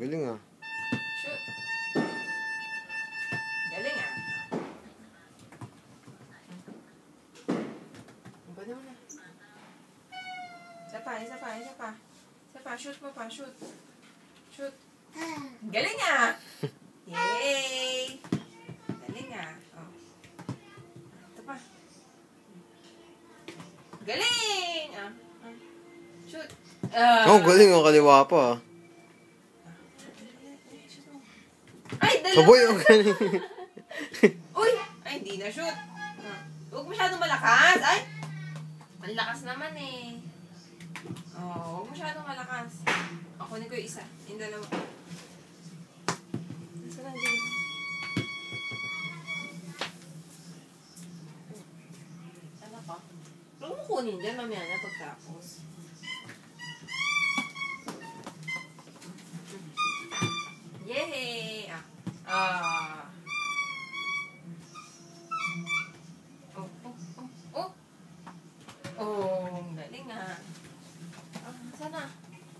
Galing ah. Shoot. Galing ah. Pwede mo na. Isa pa. Isa pa. Shoot mo pa. Shoot. Shoot. Galing ah. Yay! Galing ah. Oh. Ito pa. Galing! Shoot. Oh, galing ang kaliwa pa ah. Ay, dalawa! Saboy, ang galing. Uy! Ay, hindi na shoot. Huwag masyadong malakas. Ay! Ang lakas naman eh. Oh, huwag masyadong malakas. Kunin ko yung isa. Yung dalawa. Nasa lang din. Sana pa? Huwag mo kunin dyan. Mamaya na pagtapos. Yay!